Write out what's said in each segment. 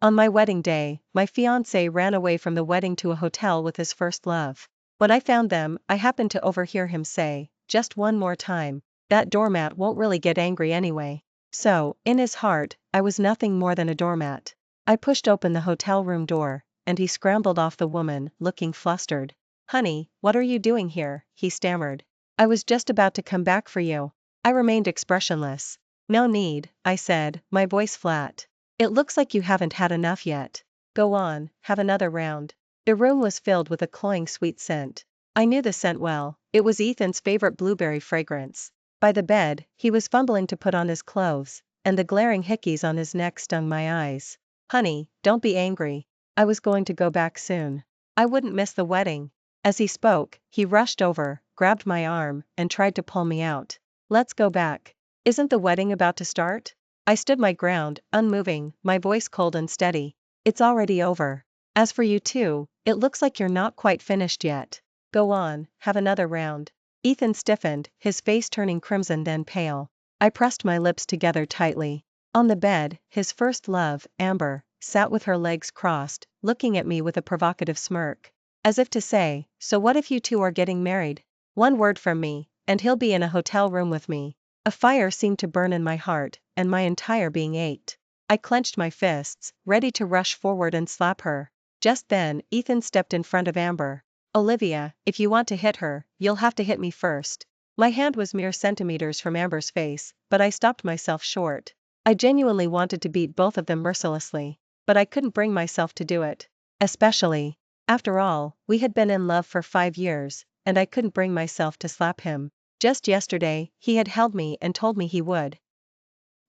On my wedding day, my fiancé ran away from the wedding to a hotel with his first love. When I found them, I happened to overhear him say, "Just one more time. That doormat won't really get angry anyway." So, in his heart, I was nothing more than a doormat. I pushed open the hotel room door, and he scrambled off the woman, looking flustered. "Honey, what are you doing here?" he stammered. "I was just about to come back for you." I remained expressionless. "No need," I said, my voice flat. "It looks like you haven't had enough yet. Go on, have another round." The room was filled with a cloying sweet scent. I knew the scent well, it was Ethan's favorite blueberry fragrance. By the bed, he was fumbling to put on his clothes, and the glaring hickeys on his neck stung my eyes. "Honey, don't be angry. I was going to go back soon. I wouldn't miss the wedding." As he spoke, he rushed over, grabbed my arm, and tried to pull me out. "Let's go back. Isn't the wedding about to start?" I stood my ground, unmoving, my voice cold and steady. "It's already over. As for you two, it looks like you're not quite finished yet. Go on, have another round." Ethan stiffened, his face turning crimson then pale. I pressed my lips together tightly. On the bed, his first love, Amber, sat with her legs crossed, looking at me with a provocative smirk. As if to say, "So what if you two are getting married? One word from me, and he'll be in a hotel room with me." A fire seemed to burn in my heart, and my entire being ached. I clenched my fists, ready to rush forward and slap her. Just then, Ethan stepped in front of Amber. "Olivia, if you want to hit her, you'll have to hit me first." My hand was mere centimeters from Amber's face, but I stopped myself short. I genuinely wanted to beat both of them mercilessly, but I couldn't bring myself to do it. Especially, after all, we had been in love for 5 years, and I couldn't bring myself to slap him. Just yesterday, he had held me and told me he would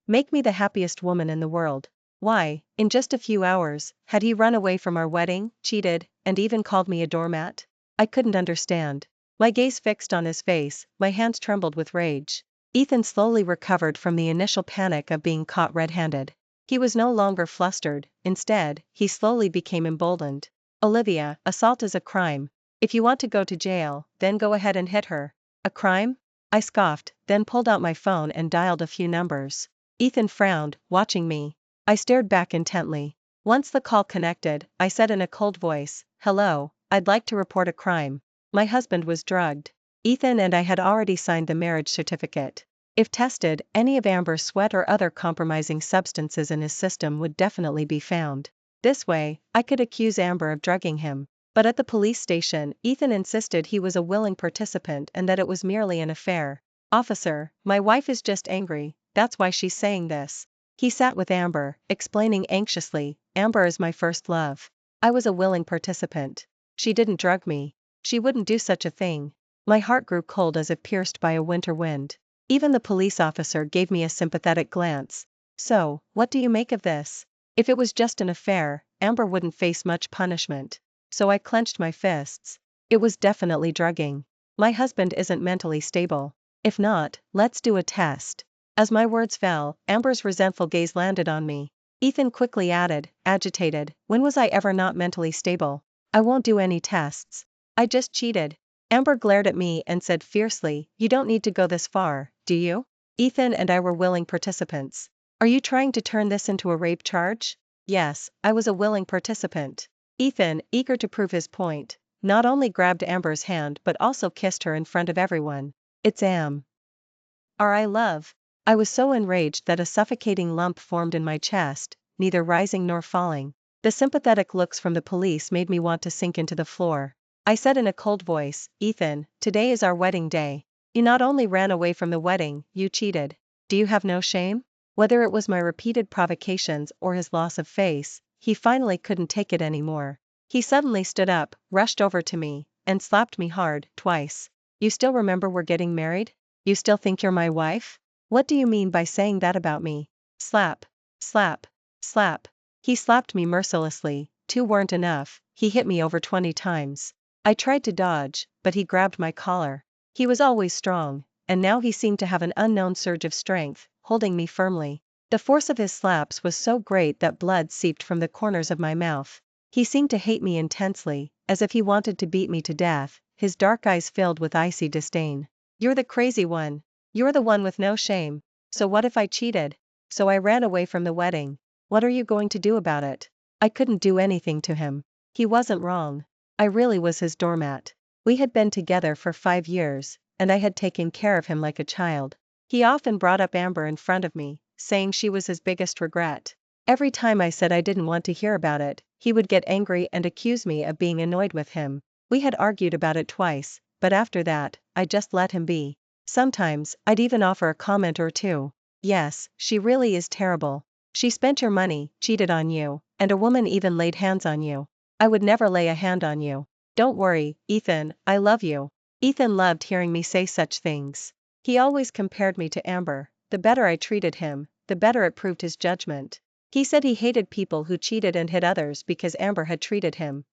make me the happiest woman in the world. Why, in just a few hours, had he run away from our wedding, cheated, and even called me a doormat? I couldn't understand. My gaze fixed on his face, my hands trembled with rage. Ethan slowly recovered from the initial panic of being caught red-handed. He was no longer flustered, instead, he slowly became emboldened. "Olivia, assault is a crime. If you want to go to jail, then go ahead and hit her." "A crime?" I scoffed, then pulled out my phone and dialed a few numbers. Ethan frowned, watching me. I stared back intently. Once the call connected, I said in a cold voice, "Hello, I'd like to report a crime. My husband was drugged." Ethan and I had already signed the marriage certificate. If tested, any of Amber's sweat or other compromising substances in his system would definitely be found. This way, I could accuse Amber of drugging him. But at the police station, Ethan insisted he was a willing participant and that it was merely an affair. "Officer, my wife is just angry, that's why she's saying this." He sat with Amber, explaining anxiously, "Amber is my first love. I was a willing participant. She didn't drug me. She wouldn't do such a thing." My heart grew cold as if pierced by a winter wind. Even the police officer gave me a sympathetic glance. "So, what do you make of this?" If it was just an affair, Amber wouldn't face much punishment. So I clenched my fists. It was definitely drugging. My husband isn't mentally stable. If not, let's do a test. As my words fell, Amber's resentful gaze landed on me. Ethan quickly added, agitated, "When was I ever not mentally stable? I won't do any tests. I just cheated." Amber glared at me and said fiercely, "You don't need to go this far, do you? Ethan and I were willing participants. Are you trying to turn this into a rape charge?" Yes, I was a willing participant. Ethan, eager to prove his point, not only grabbed Amber's hand but also kissed her in front of everyone. "It's I love." I was so enraged that a suffocating lump formed in my chest, neither rising nor falling. The sympathetic looks from the police made me want to sink into the floor. I said in a cold voice, "Ethan, today is our wedding day. You not only ran away from the wedding, you cheated. Do you have no shame?" Whether it was my repeated provocations or his loss of face, he finally couldn't take it anymore. He suddenly stood up, rushed over to me, and slapped me hard, twice. "You still remember we're getting married? You still think you're my wife? What do you mean by saying that about me?" Slap, slap, slap. He slapped me mercilessly. 2 weren't enough, he hit me over 20 times. I tried to dodge, but he grabbed my collar. He was always strong, and now he seemed to have an unknown surge of strength, holding me firmly. The force of his slaps was so great that blood seeped from the corners of my mouth. He seemed to hate me intensely, as if he wanted to beat me to death, his dark eyes filled with icy disdain. "You're the crazy one. You're the one with no shame. So what if I cheated? So I ran away from the wedding. What are you going to do about it?" I couldn't do anything to him. He wasn't wrong. I really was his doormat. We had been together for 5 years, and I had taken care of him like a child. He often brought up Amber in front of me, saying she was his biggest regret. Every time I said I didn't want to hear about it, he would get angry and accuse me of being annoyed with him. We had argued about it twice, but after that, I just let him be. Sometimes, I'd even offer a comment or two. Yes, she really is terrible. She spent your money, cheated on you, and a woman even laid hands on you. I would never lay a hand on you. Don't worry, Ethan, I love you. Ethan loved hearing me say such things. He always compared me to Amber. The better I treated him, the better it proved his judgment. He said he hated people who cheated and hit others because Amber had treated him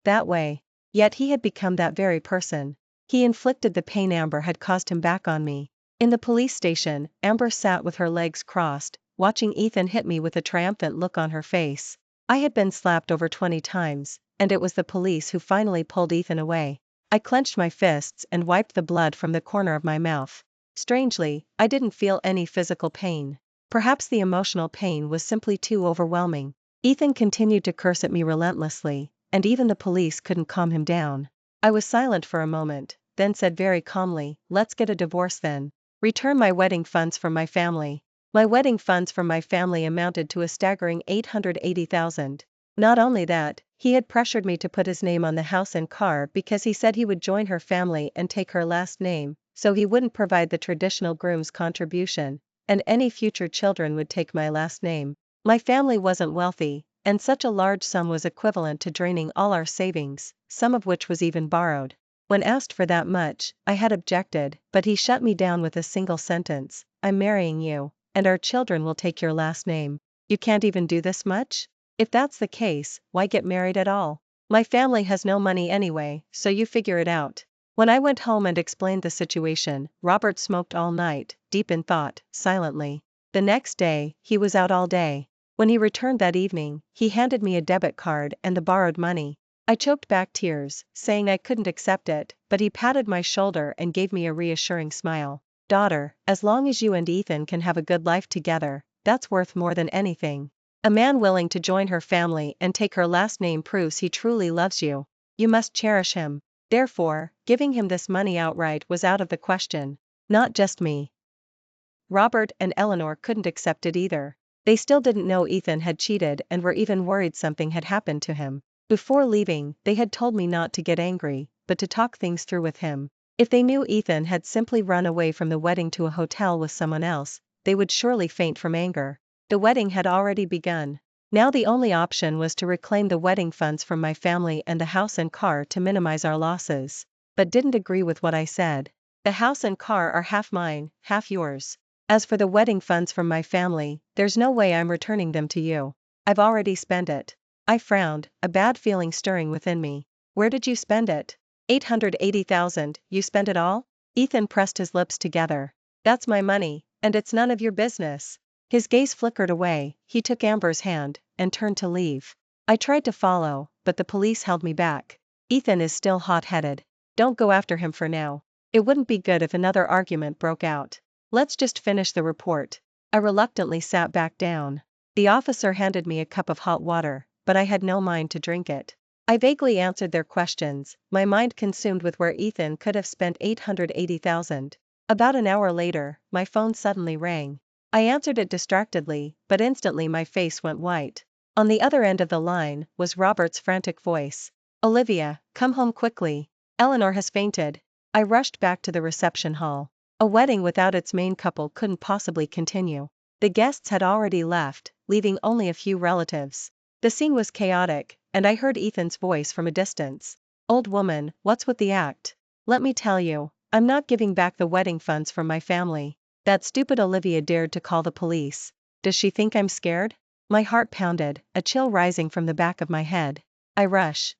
that way. Yet he had become that very person. He inflicted the pain Amber had caused him back on me. In the police station, Amber sat with her legs crossed, watching Ethan hit me with a triumphant look on her face. I had been slapped over 20 times, and it was the police who finally pulled Ethan away. I clenched my fists and wiped the blood from the corner of my mouth. Strangely, I didn't feel any physical pain. Perhaps the emotional pain was simply too overwhelming. Ethan continued to curse at me relentlessly, and even the police couldn't calm him down. I was silent for a moment, then said very calmly, "Let's get a divorce then. Return my wedding funds from my family." My wedding funds from my family amounted to a staggering $880,000. Not only that, he had pressured me to put his name on the house and car because he said he would join her family and take her last name, so he wouldn't provide the traditional groom's contribution, and any future children would take my last name. My family wasn't wealthy, and such a large sum was equivalent to draining all our savings, some of which was even borrowed. When asked for that much, I had objected, but he shut me down with a single sentence: "I'm marrying you, and our children will take your last name. You can't even do this much? If that's the case, why get married at all? My family has no money anyway, so you figure it out." When I went home and explained the situation, Robert smoked all night, deep in thought, silently. The next day, he was out all day. When he returned that evening, he handed me a debit card and the borrowed money. I choked back tears, saying I couldn't accept it, but he patted my shoulder and gave me a reassuring smile. "Daughter, as long as you and Ethan can have a good life together, that's worth more than anything. A man willing to join her family and take her last name proves he truly loves you. You must cherish him." Therefore, giving him this money outright was out of the question. Not just me. Robert and Eleanor couldn't accept it either. They still didn't know Ethan had cheated and were even worried something had happened to him. Before leaving, they had told me not to get angry, but to talk things through with him. If they knew Ethan had simply run away from the wedding to a hotel with someone else, they would surely faint from anger. The wedding had already begun. Now the only option was to reclaim the wedding funds from my family and the house and car to minimize our losses. But didn't agree with what I said. The house and car are half mine, half yours. As for the wedding funds from my family, there's no way I'm returning them to you. I've already spent it. I frowned, a bad feeling stirring within me. "Where did you spend it?" $880,000, you spent it all? Ethan pressed his lips together. "That's my money, and it's none of your business." His gaze flickered away, he took Amber's hand, and turned to leave. I tried to follow, but the police held me back. "Ethan is still hot-headed. Don't go after him for now. It wouldn't be good if another argument broke out. Let's just finish the report." I reluctantly sat back down. The officer handed me a cup of hot water, but I had no mind to drink it. I vaguely answered their questions, my mind consumed with where Ethan could have spent $880,000. About an hour later, my phone suddenly rang. I answered it distractedly, but instantly my face went white. On the other end of the line was Robert's frantic voice. "Olivia, come home quickly. Eleanor has fainted." I rushed back to the reception hall. A wedding without its main couple couldn't possibly continue. The guests had already left, leaving only a few relatives. The scene was chaotic, and I heard Ethan's voice from a distance. "Old woman, what's with the act? Let me tell you, I'm not giving back the wedding funds from my family." That stupid Olivia dared to call the police. Does she think I'm scared? My heart pounded, a chill rising from the back of my head. I rushed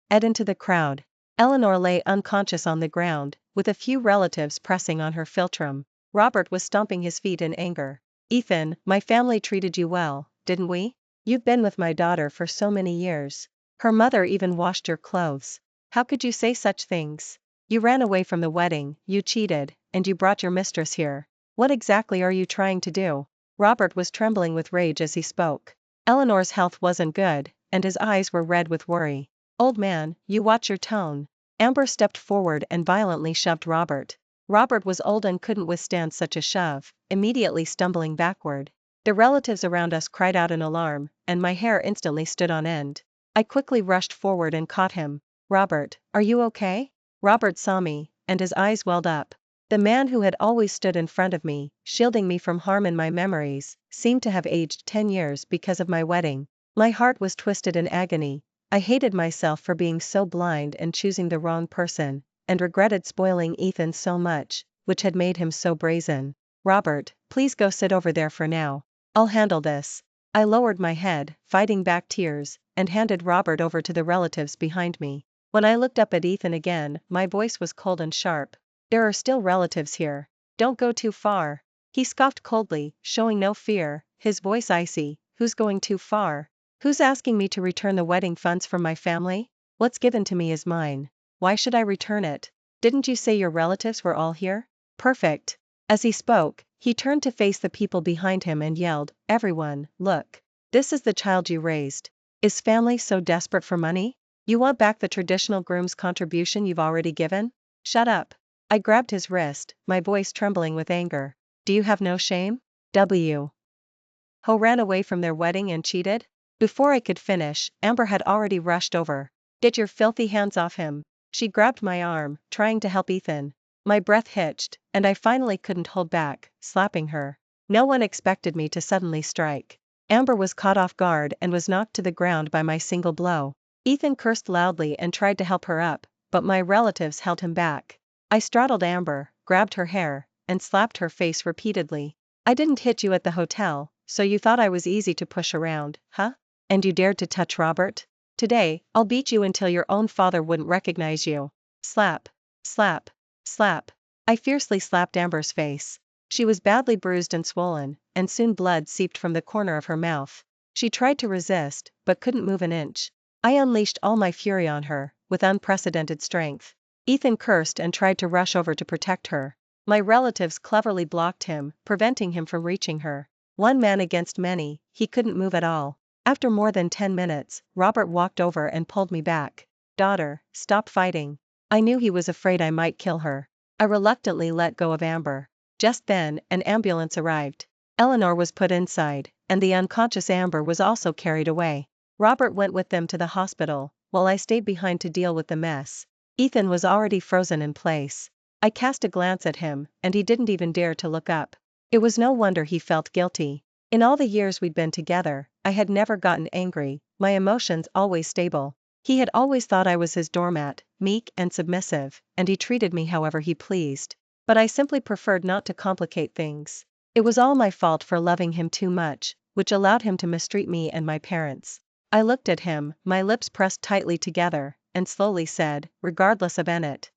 into the crowd. Eleanor lay unconscious on the ground, with a few relatives pressing on her philtrum. Robert was stomping his feet in anger. "Ethan, my family treated you well, didn't we? You've been with my daughter for so many years. Her mother even washed your clothes. How could you say such things? You ran away from the wedding, you cheated, and you brought your mistress here. What exactly are you trying to do?" Robert was trembling with rage as he spoke. Eleanor's health wasn't good, and his eyes were red with worry. Old man, you watch your tone. Amber stepped forward and violently shoved Robert. Robert was old and couldn't withstand such a shove, immediately stumbling backward. The relatives around us cried out in alarm, and my hair instantly stood on end. I quickly rushed forward and caught him. Robert, are you okay? Robert saw me, and his eyes welled up. The man who had always stood in front of me, shielding me from harm in my memories, seemed to have aged 10 years because of my wedding. My heart was twisted in agony. I hated myself for being so blind and choosing the wrong person, and regretted spoiling Ethan so much, which had made him so brazen. Robert, please go sit over there for now. I'll handle this. I lowered my head, fighting back tears, and handed Robert over to the relatives behind me. When I looked up at Ethan again, my voice was cold and sharp. There are still relatives here. Don't go too far. He scoffed coldly, showing no fear, his voice icy. Who's going too far? Who's asking me to return the wedding funds from my family? What's given to me is mine. Why should I return it? Didn't you say your relatives were all here? Perfect. As he spoke, he turned to face the people behind him and yelled, everyone, look. This is the child you raised. Is family so desperate for money? You want back the traditional groom's contribution you've already given? Shut up. I grabbed his wrist, my voice trembling with anger. Do you have no shame? Ho ran away from their wedding and cheated? Before I could finish, Amber had already rushed over. Get your filthy hands off him. She grabbed my arm, trying to help Ethan. My breath hitched, and I finally couldn't hold back, slapping her. No one expected me to suddenly strike. Amber was caught off guard and was knocked to the ground by my single blow. Ethan cursed loudly and tried to help her up, but my relatives held him back. I straddled Amber, grabbed her hair, and slapped her face repeatedly. I didn't hit you at the hotel, so you thought I was easy to push around, huh? And you dared to touch Robert? Today, I'll beat you until your own father wouldn't recognize you. Slap, slap, slap. I fiercely slapped Amber's face. She was badly bruised and swollen, and soon blood seeped from the corner of her mouth. She tried to resist, but couldn't move an inch. I unleashed all my fury on her, with unprecedented strength. Ethan cursed and tried to rush over to protect her. My relatives cleverly blocked him, preventing him from reaching her. One man against many, he couldn't move at all. After more than 10 minutes, Robert walked over and pulled me back. Daughter, stop fighting. I knew he was afraid I might kill her. I reluctantly let go of Amber. Just then, an ambulance arrived. Eleanor was put inside, and the unconscious Amber was also carried away. Robert went with them to the hospital, while I stayed behind to deal with the mess. Ethan was already frozen in place. I cast a glance at him, and he didn't even dare to look up. It was no wonder he felt guilty. In all the years we'd been together, I had never gotten angry, my emotions always stable. He had always thought I was his doormat, meek and submissive, and he treated me however he pleased. But I simply preferred not to complicate things. It was all my fault for loving him too much, which allowed him to mistreat me and my parents. I looked at him, my lips pressed tightly together, and slowly said, regardless of anything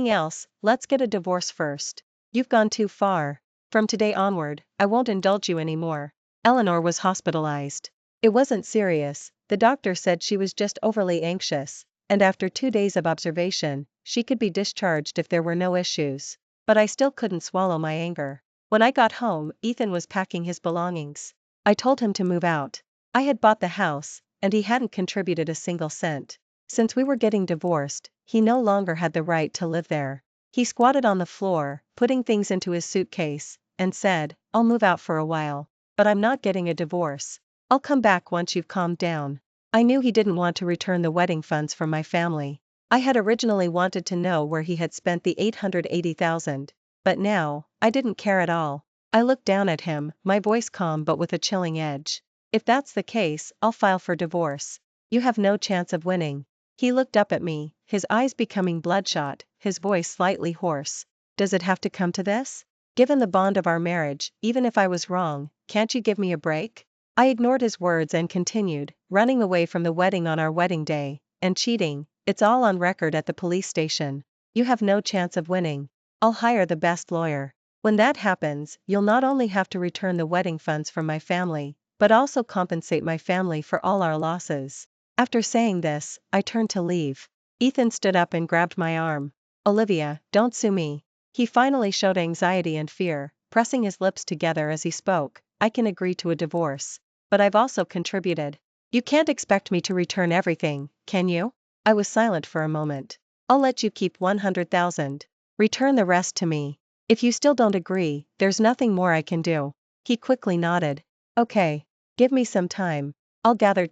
else, let's get a divorce first. You've gone too far. From today onward, I won't indulge you anymore. Eleanor was hospitalized. It wasn't serious, the doctor said she was just overly anxious, and after 2 days of observation, she could be discharged if there were no issues. But I still couldn't swallow my anger. When I got home, Ethan was packing his belongings. I told him to move out. I had bought the house, and he hadn't contributed a single cent. Since we were getting divorced, he no longer had the right to live there. He squatted on the floor, putting things into his suitcase, and said, I'll move out for a while. But I'm not getting a divorce. I'll come back once you've calmed down. I knew he didn't want to return the wedding funds from my family. I had originally wanted to know where he had spent the $880,000. But now, I didn't care at all. I looked down at him, my voice calm but with a chilling edge. If that's the case, I'll file for divorce. You have no chance of winning. He looked up at me, his eyes becoming bloodshot, his voice slightly hoarse. Does it have to come to this? Given the bond of our marriage, even if I was wrong, can't you give me a break? I ignored his words and continued, running away from the wedding on our wedding day, and cheating, it's all on record at the police station. You have no chance of winning. I'll hire the best lawyer. When that happens, you'll not only have to return the wedding funds from my family, but also compensate my family for all our losses. After saying this, I turned to leave. Ethan stood up and grabbed my arm. Olivia, don't sue me. He finally showed anxiety and fear, pressing his lips together as he spoke. I can agree to a divorce. but I've also contributed. You can't expect me to return everything, can you? I was silent for a moment. I'll let you keep 100,000. Return the rest to me. If you still don't agree, there's nothing more I can do. He quickly nodded. Okay. Give me some time. I'll gather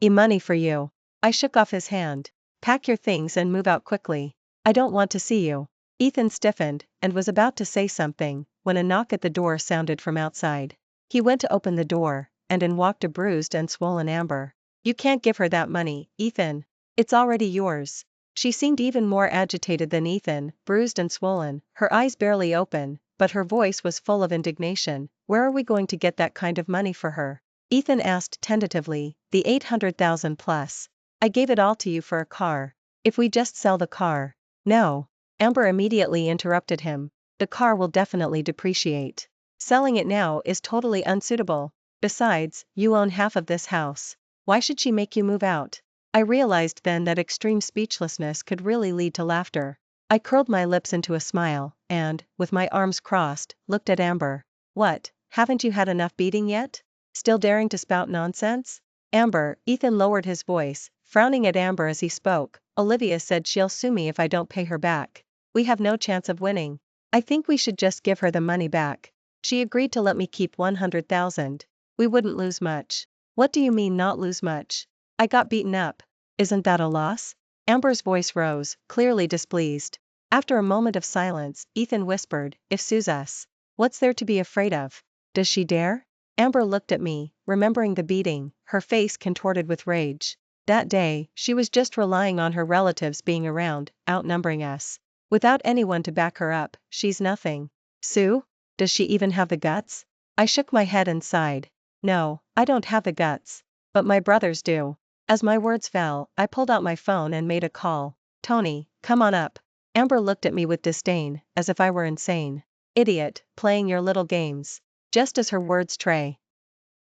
money for you. I shook off his hand. Pack your things and move out quickly. I don't want to see you. Ethan stiffened and was about to say something when a knock at the door sounded from outside. He went to open the door, and in walked a bruised and swollen Amber. You can't give her that money, Ethan. It's already yours. She seemed even more agitated than Ethan, bruised and swollen, her eyes barely open, but her voice was full of indignation. Where are we going to get that kind of money for her? Ethan asked tentatively, the 800,000 plus. I gave it all to you for a car. If we just sell the car. No. Amber immediately interrupted him. The car will definitely depreciate. Selling it now is totally unsuitable. Besides, you own half of this house. Why should she make you move out? I realized then that extreme speechlessness could really lead to laughter. I curled my lips into a smile, and, with my arms crossed, looked at Amber. What, haven't you had enough beating yet? Still daring to spout nonsense? Amber, Ethan lowered his voice, frowning at Amber as he spoke. Olivia said she'll sue me if I don't pay her back. We have no chance of winning. I think we should just give her the money back. She agreed to let me keep 100,000. We wouldn't lose much. What do you mean not lose much? I got beaten up. Isn't that a loss? Amber's voice rose, clearly displeased. After a moment of silence, Ethan whispered, if sues us. What's there to be afraid of? Does she dare? Amber looked at me, remembering the beating, her face contorted with rage. That day, she was just relying on her relatives being around, outnumbering us. Without anyone to back her up, she's nothing. Sue? Does she even have the guts? I shook my head and sighed. No, I don't have the guts. But my brothers do. As my words fell, I pulled out my phone and made a call. Tony, come on up. Amber looked at me with disdain, as if I were insane. Idiot, playing your little games. Just as her words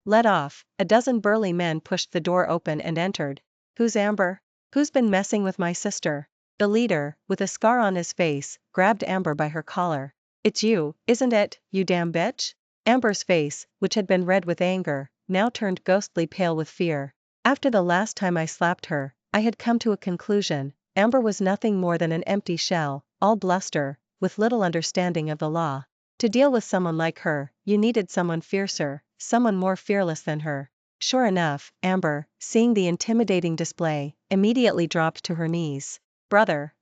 let off, a dozen burly men pushed the door open and entered. Who's Amber? Who's been messing with my sister? The leader, with a scar on his face, grabbed Amber by her collar. It's you, isn't it, you damn bitch? Amber's face, which had been red with anger, now turned ghostly pale with fear. After the last time I slapped her, I had come to a conclusion. Amber was nothing more than an empty shell, all bluster, with little understanding of the law. To deal with someone like her, you needed someone fiercer, someone more fearless than her. Sure enough, Amber, seeing the intimidating display, immediately dropped to her knees. Brother,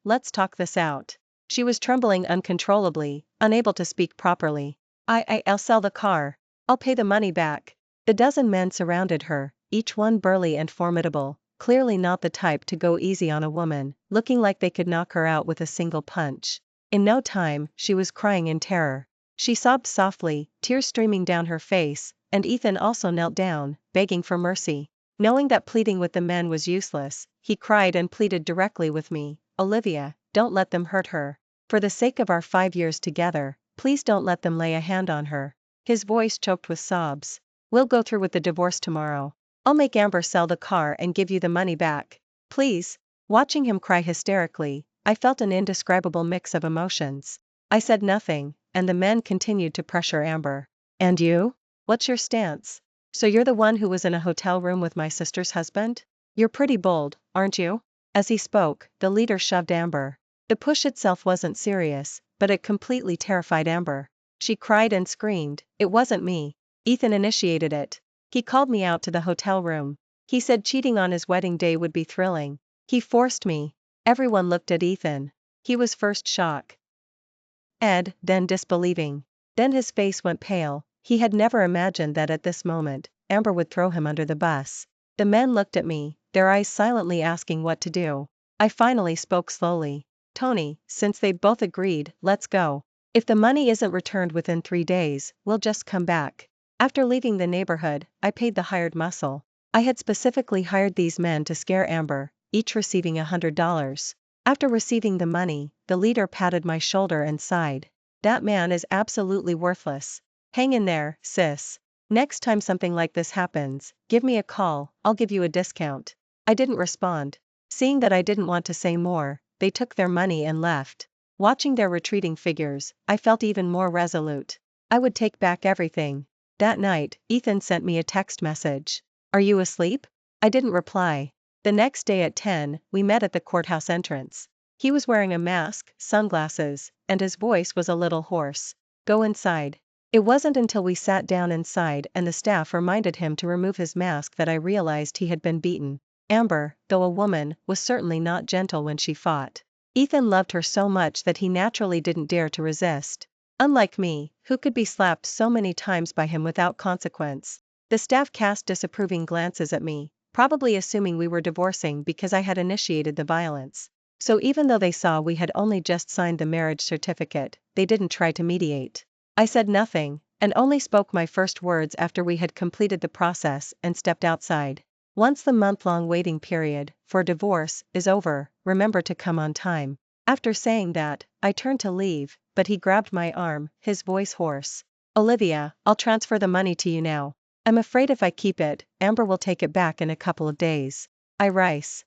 let's talk this out. She was trembling uncontrollably, unable to speak properly. I'll sell the car. I'll pay the money back. The dozen men surrounded her, each one burly and formidable, clearly not the type to go easy on a woman, looking like they could knock her out with a single punch. In no time, she was crying in terror. She sobbed softly, tears streaming down her face, and Ethan also knelt down, begging for mercy. Knowing that pleading with the men was useless, he cried and pleaded directly with me. Olivia, don't let them hurt her. For the sake of our 5 years together, please don't let them lay a hand on her. His voice choked with sobs. We'll go through with the divorce tomorrow. I'll make Amber sell the car and give you the money back. Please. Watching him cry hysterically, I felt an indescribable mix of emotions. I said nothing, and the men continued to pressure Amber. And you? What's your stance? So you're the one who was in a hotel room with my sister's husband? You're pretty bold, aren't you? As he spoke, the leader shoved Amber. The push itself wasn't serious, but it completely terrified Amber. She cried and screamed. It wasn't me. Ethan initiated it. He called me out to the hotel room. He said cheating on his wedding day would be thrilling. He forced me. Everyone looked at Ethan. He was first shocked, then disbelieving. Then his face went pale. He had never imagined that at this moment, Amber would throw him under the bus. The men looked at me, their eyes silently asking what to do. I finally spoke slowly. Tony, since they both agreed, let's go. If the money isn't returned within 3 days, we'll just come back. After leaving the neighborhood, I paid the hired muscle. I had specifically hired these men to scare Amber, each receiving $100. After receiving the money, the leader patted my shoulder and sighed. That man is absolutely worthless. Hang in there, sis. Next time something like this happens, give me a call, I'll give you a discount. I didn't respond. Seeing that I didn't want to say more, they took their money and left. Watching their retreating figures, I felt even more resolute. I would take back everything. That night, Ethan sent me a text message. "Are you asleep?" I didn't reply. The next day at 10, we met at the courthouse entrance. He was wearing a mask, sunglasses, and his voice was a little hoarse. "Go inside." It wasn't until we sat down inside and the staff reminded him to remove his mask that I realized he had been beaten. Amber, though a woman, was certainly not gentle when she fought. Ethan loved her so much that he naturally didn't dare to resist. Unlike me, who could be slapped so many times by him without consequence. The staff cast disapproving glances at me, probably assuming we were divorcing because I had initiated the violence. So even though they saw we had only just signed the marriage certificate, they didn't try to mediate. I said nothing, and only spoke my first words after we had completed the process and stepped outside. "Once the month-long waiting period for divorce is over, remember to come on time." After saying that, I turned to leave, but he grabbed my arm, his voice hoarse. "Olivia, I'll transfer the money to you now. I'm afraid if I keep it, Amber will take it back in a couple of days." I raised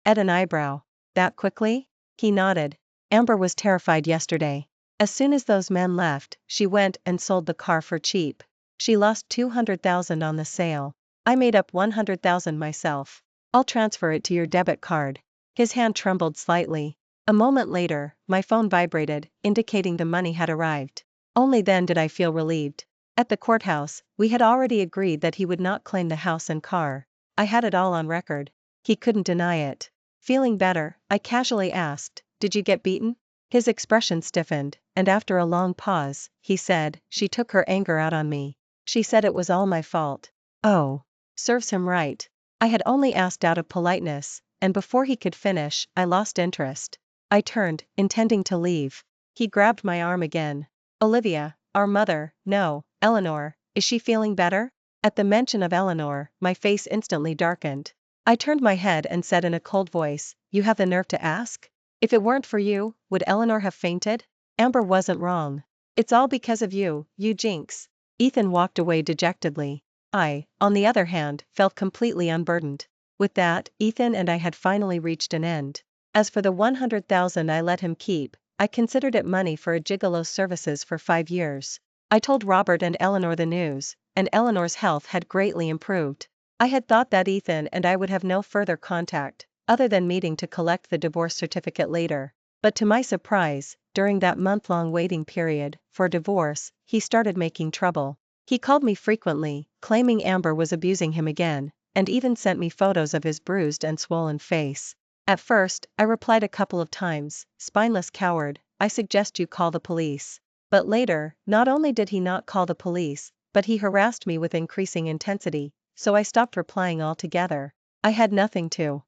an eyebrow. "That quickly?" He nodded. "Amber was terrified yesterday. As soon as those men left, she went and sold the car for cheap. She lost 200,000 on the sale. I made up 100,000 myself. I'll transfer it to your debit card." His hand trembled slightly. A moment later, my phone vibrated, indicating the money had arrived. Only then did I feel relieved. At the courthouse, we had already agreed that he would not claim the house and car. I had it all on record. He couldn't deny it. Feeling better, I casually asked, "Did you get beaten?" His expression stiffened, and after a long pause, he said, "She took her anger out on me. She said it was all my fault." Oh. Serves him right. I had only asked out of politeness, and before he could finish, I lost interest. I turned, intending to leave. He grabbed my arm again. "Olivia, our mother, no, Eleanor, is she feeling better?" At the mention of Eleanor, my face instantly darkened. I turned my head and said in a cold voice, "You have the nerve to ask? If it weren't for you, would Eleanor have fainted? Amber wasn't wrong. It's all because of you, you jinx." Ethan walked away dejectedly. I, on the other hand, felt completely unburdened. With that, Ethan and I had finally reached an end. As for the 100,000 I let him keep, I considered it money for a gigolo's services for 5 years. I told Robert and Eleanor the news, and Eleanor's health had greatly improved. I had thought that Ethan and I would have no further contact, other than meeting to collect the divorce certificate later. But to my surprise, during that month-long waiting period for divorce, he started making trouble. He called me frequently, claiming Amber was abusing him again, and even sent me photos of his bruised and swollen face. At first, I replied a couple of times, "Spineless coward, I suggest you call the police." But later, not only did he not call the police, but he harassed me with increasing intensity, so I stopped replying altogether. I had nothing to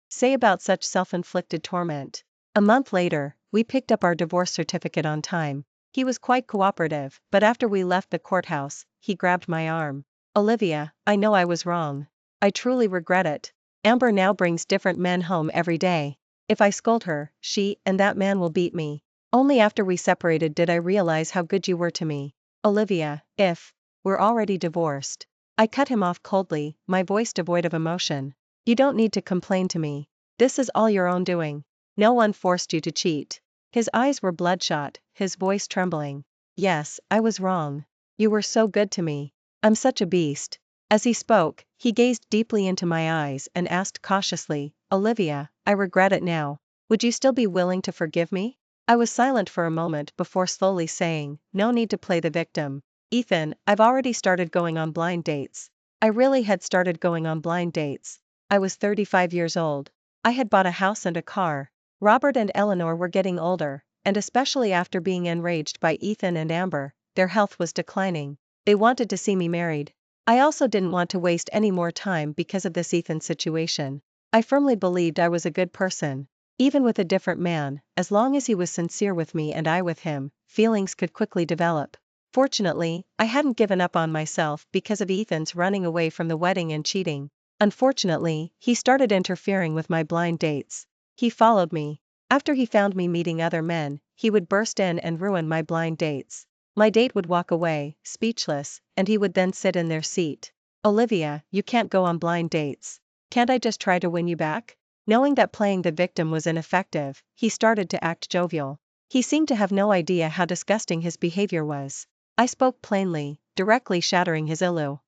say about such self-inflicted torment. A month later, we picked up our divorce certificate on time. He was quite cooperative, but after we left the courthouse, he grabbed my arm. "Olivia, I know I was wrong. I truly regret it. Amber now brings different men home every day. If I scold her, she and that man will beat me. Only after we separated did I realize how good you were to me. Olivia, if we're already divorced." I cut him off coldly, my voice devoid of emotion. "You don't need to complain to me. This is all your own doing. No one forced you to cheat." His eyes were bloodshot, his voice trembling. "Yes, I was wrong. You were so good to me. I'm such a beast." As he spoke, he gazed deeply into my eyes and asked cautiously, "Olivia, I regret it now. Would you still be willing to forgive me?" I was silent for a moment before slowly saying, "No need to play the victim. Ethan, I've already started going on blind dates." I really had started going on blind dates. I was 35 years old. I had bought a house and a car. Robert and Eleanor were getting older, and especially after being enraged by Ethan and Amber, their health was declining. They wanted to see me married. I also didn't want to waste any more time because of this Ethan situation. I firmly believed I was a good person. Even with a different man, as long as he was sincere with me and I with him, feelings could quickly develop. Fortunately, I hadn't given up on myself because of Ethan's running away from the wedding and cheating. Unfortunately, he started interfering with my blind dates. He followed me. After he found me meeting other men, he would burst in and ruin my blind dates. My date would walk away, speechless, and he would then sit in their seat. "Olivia, you can't go on blind dates. Can't I just try to win you back?" Knowing that playing the victim was ineffective, he started to act jovial. He seemed to have no idea how disgusting his behavior was. I spoke plainly, directly shattering his illusion.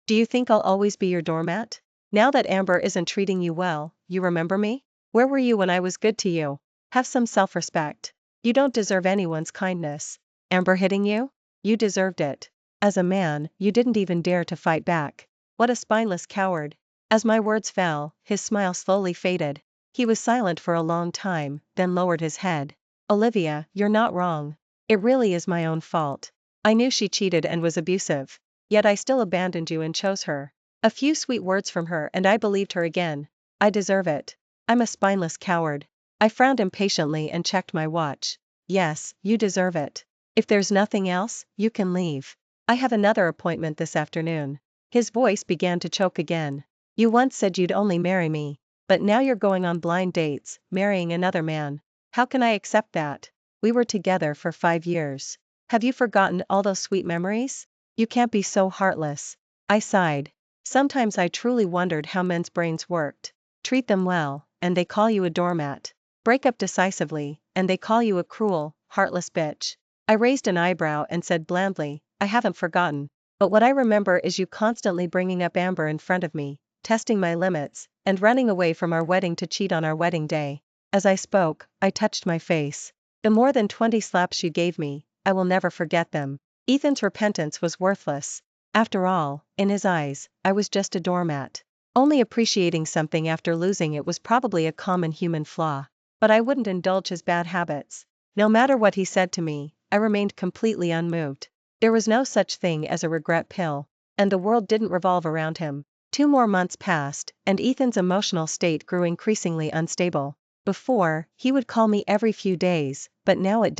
Do you think I'll always be your doormat? Now that Amber isn't treating you well, you remember me? Where were you when I was good to you? Have some self-respect. You don't deserve anyone's kindness. Amber hitting you? You deserved it. As a man, you didn't even dare to fight back. What a spineless coward. As my words fell, his smile slowly faded. He was silent for a long time, then lowered his head. Olivia, you're not wrong. It really is my own fault. I knew she cheated and was abusive. Yet I still abandoned you and chose her. A few sweet words from her and I believed her again. I deserve it. I'm a spineless coward. I frowned impatiently and checked my watch. Yes, you deserve it. If there's nothing else, you can leave. I have another appointment this afternoon. His voice began to choke again. You once said you'd only marry me. But now you're going on blind dates, marrying another man. How can I accept that? We were together for 5 years. Have you forgotten all those sweet memories? You can't be so heartless. I sighed. Sometimes I truly wondered how men's brains worked. Treat them well, and they call you a doormat. Break up decisively, and they call you a cruel, heartless bitch. I raised an eyebrow and said blandly, I haven't forgotten. But what I remember is you constantly bringing up Amber in front of me, testing my limits, and running away from our wedding to cheat on our wedding day. As I spoke, I touched my face. The more than 20 slaps you gave me, I will never forget them. Ethan's repentance was worthless. After all, in his eyes, I was just a doormat. Only appreciating something after losing it was probably a common human flaw. But I wouldn't indulge his bad habits. No matter what he said to me, I remained completely unmoved. There was no such thing as a regret pill. And the world didn't revolve around him. 2 more months passed, and Ethan's emotional state grew increasingly unstable. Before, he would call me every few days, but now it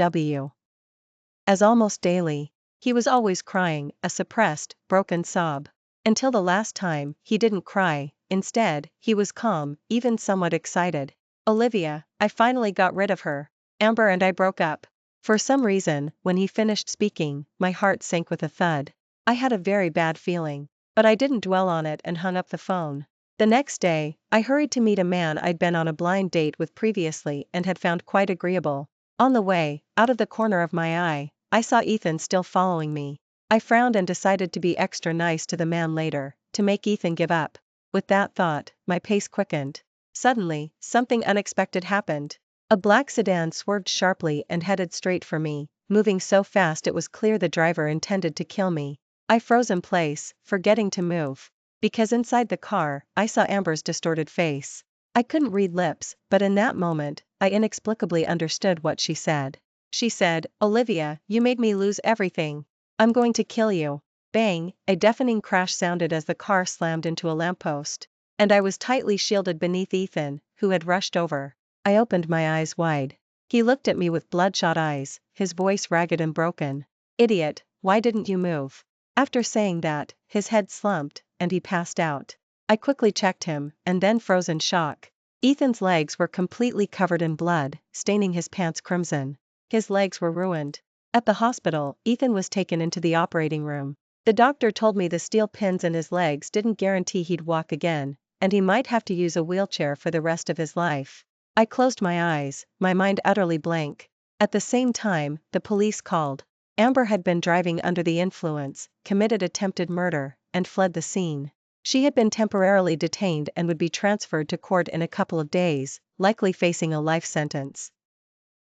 was almost daily. He was always crying, a suppressed, broken sob. Until the last time, he didn't cry. Instead, he was calm, even somewhat excited. Olivia, I finally got rid of her. Amber and I broke up. For some reason, when he finished speaking, my heart sank with a thud. I had a very bad feeling. But I didn't dwell on it and hung up the phone. The next day, I hurried to meet a man I'd been on a blind date with previously and had found quite agreeable. On the way, out of the corner of my eye, I saw Ethan still following me. I frowned and decided to be extra nice to the man later, to make Ethan give up. With that thought, my pace quickened. Suddenly, something unexpected happened. A black sedan swerved sharply and headed straight for me, moving so fast it was clear the driver intended to kill me. I froze in place, forgetting to move. Because inside the car, I saw Amber's distorted face. I couldn't read lips, but in that moment, I inexplicably understood what she said. She said, Olivia, you made me lose everything. I'm going to kill you. Bang, a deafening crash sounded as the car slammed into a lamppost. And I was tightly shielded beneath Ethan, who had rushed over. I opened my eyes wide. He looked at me with bloodshot eyes, his voice ragged and broken. Idiot, why didn't you move? After saying that, his head slumped, and he passed out. I quickly checked him, and then froze in shock. Ethan's legs were completely covered in blood, staining his pants crimson. His legs were ruined. At the hospital, Ethan was taken into the operating room. The doctor told me the steel pins in his legs didn't guarantee he'd walk again, and he might have to use a wheelchair for the rest of his life. I closed my eyes, my mind utterly blank. At the same time, the police called. Amber had been driving under the influence, committed attempted murder, and fled the scene. She had been temporarily detained and would be transferred to court in a couple of days, likely facing a life sentence.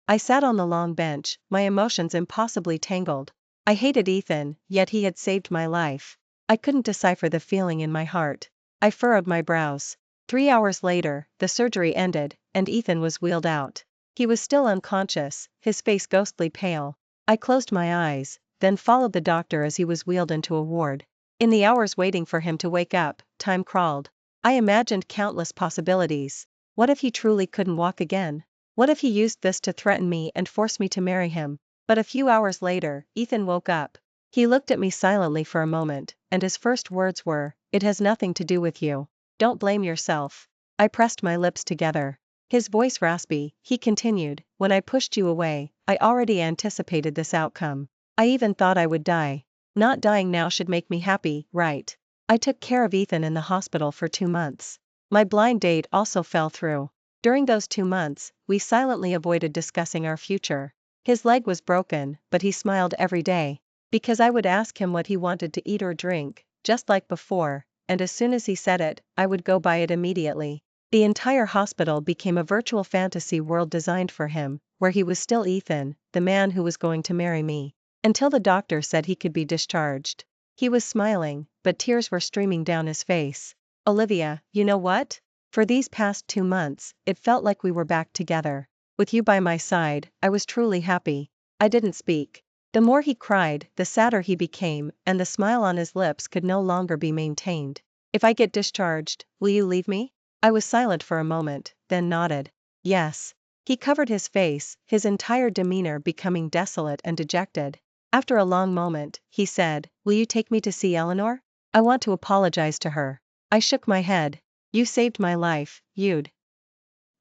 I sat on the long bench, my emotions impossibly tangled. I hated Ethan, yet he had saved my life. I couldn't decipher the feeling in my heart. I furrowed my brows. 3 hours later, the surgery ended, and Ethan was wheeled out. He was still unconscious, his face ghostly pale. I closed my eyes, then followed the doctor as he was wheeled into a ward. In the hours waiting for him to wake up, time crawled. I imagined countless possibilities. What if he truly couldn't walk again? What if he used this to threaten me and force me to marry him? But a few hours later, Ethan woke up. He looked at me silently for a moment, and his first words were, "It has nothing to do with you. Don't blame yourself." I pressed my lips together. His voice raspy, he continued, "When I pushed you away, I already anticipated this outcome. I even thought I would die. Not dying now should make me happy, right? I took care of Ethan in the hospital for 2 months. My blind date also fell through. During those 2 months, we silently avoided discussing our future. His leg was broken, but he smiled every day. Because I would ask him what he wanted to eat or drink, just like before, and as soon as he said it, I would go buy it immediately. The entire hospital became a virtual fantasy world designed for him, where he was still Ethan, the man who was going to marry me. Until the doctor said he could be discharged. He was smiling, but tears were streaming down his face. Olivia, you know what? For these past 2 months, it felt like we were back together. With you by my side, I was truly happy. I didn't speak. The more he cried, the sadder he became, and the smile on his lips could no longer be maintained. If I get discharged, will you leave me? I was silent for a moment, then nodded. Yes. He covered his face, his entire demeanor becoming desolate and dejected. After a long moment, he said, will you take me to see Eleanor? I want to apologize to her. I shook my head. You saved my life, you'd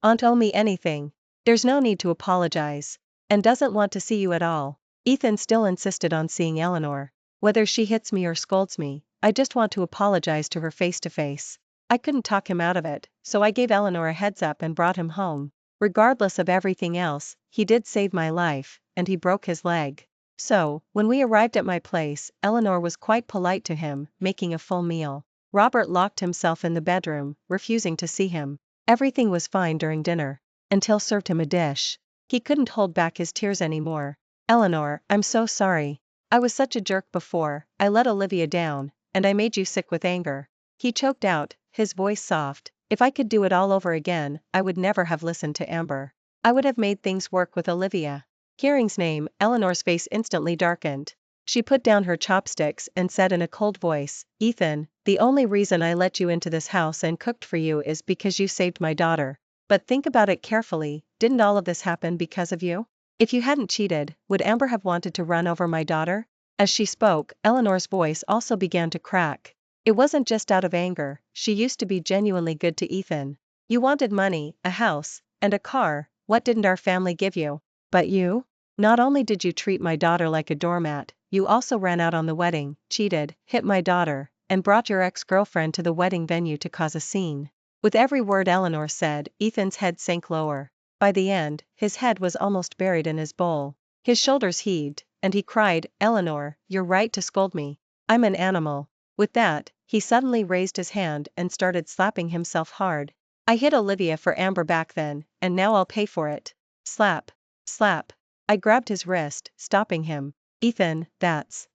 aunt owe me anything. There's no need to apologize. And doesn't want to see you at all. Ethan still insisted on seeing Eleanor. Whether she hits me or scolds me, I just want to apologize to her face to face. I couldn't talk him out of it, so I gave Eleanor a heads up and brought him home. Regardless of everything else, he did save my life, and he broke his leg. So, when we arrived at my place, Eleanor was quite polite to him, making a full meal. Robert locked himself in the bedroom, refusing to see him. Everything was fine during dinner. Until served him a dish. He couldn't hold back his tears anymore. Eleanor, I'm so sorry. I was such a jerk before, I let Olivia down, and I made you sick with anger. He choked out, his voice soft. If I could do it all over again, I would never have listened to Amber. I would have made things work with Olivia. Hearing his name, Eleanor's face instantly darkened. She put down her chopsticks and said in a cold voice, Ethan, the only reason I let you into this house and cooked for you is because you saved my daughter. But think about it carefully, didn't all of this happen because of you? If you hadn't cheated, would Amber have wanted to run over my daughter? As she spoke, Eleanor's voice also began to crack. It wasn't just out of anger, she used to be genuinely good to Ethan. You wanted money, a house, and a car, what didn't our family give you? But you? Not only did you treat my daughter like a doormat, you also ran out on the wedding, cheated, hit my daughter, and brought your ex-girlfriend to the wedding venue to cause a scene. With every word Eleanor said, Ethan's head sank lower. By the end, his head was almost buried in his bowl. His shoulders heaved, and he cried, Eleanor, you're right to scold me. I'm an animal. With that, he suddenly raised his hand and started slapping himself hard. I hit Olivia for Amber back then, and now I'll pay for it. Slap. Slap. I grabbed his wrist, stopping him. Ethan, that's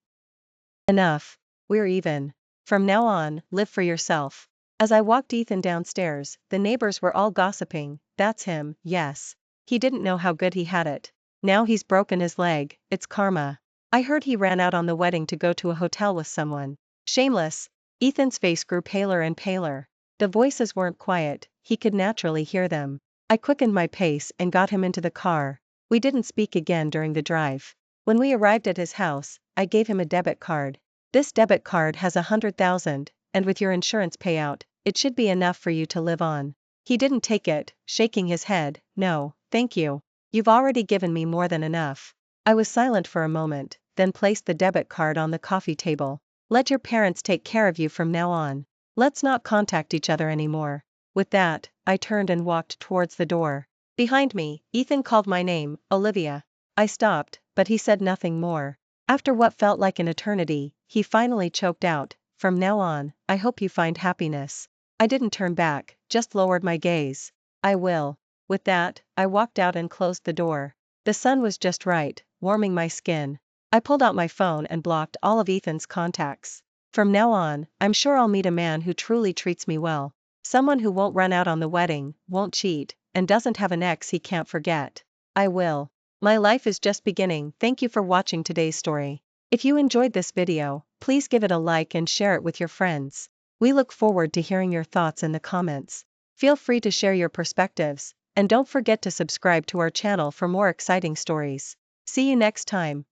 enough. We're even. From now on, live for yourself. As I walked Ethan downstairs, the neighbors were all gossiping. That's him, yes. He didn't know how good he had it. Now he's broken his leg, it's karma. I heard he ran out on the wedding to go to a hotel with someone. Shameless. Ethan's face grew paler and paler. The voices weren't quiet, he could naturally hear them. I quickened my pace and got him into the car. We didn't speak again during the drive. When we arrived at his house, I gave him a debit card. This debit card has 100,000, and with your insurance payout, it should be enough for you to live on. He didn't take it, shaking his head. No, thank you. You've already given me more than enough. I was silent for a moment, then placed the debit card on the coffee table. Let your parents take care of you from now on. Let's not contact each other anymore. With that, I turned and walked towards the door. Behind me, Ethan called my name, Olivia. I stopped, but he said nothing more. After what felt like an eternity, he finally choked out, from now on, I hope you find happiness. I didn't turn back, just lowered my gaze. I will. With that, I walked out and closed the door. The sun was just right, warming my skin. I pulled out my phone and blocked all of Ethan's contacts. From now on, I'm sure I'll meet a man who truly treats me well. Someone who won't run out on the wedding, won't cheat, and doesn't have an ex he can't forget. I will. My life is just beginning. Thank you for watching today's story. If you enjoyed this video, please give it a like and share it with your friends. We look forward to hearing your thoughts in the comments. Feel free to share your perspectives, and don't forget to subscribe to our channel for more exciting stories. See you next time.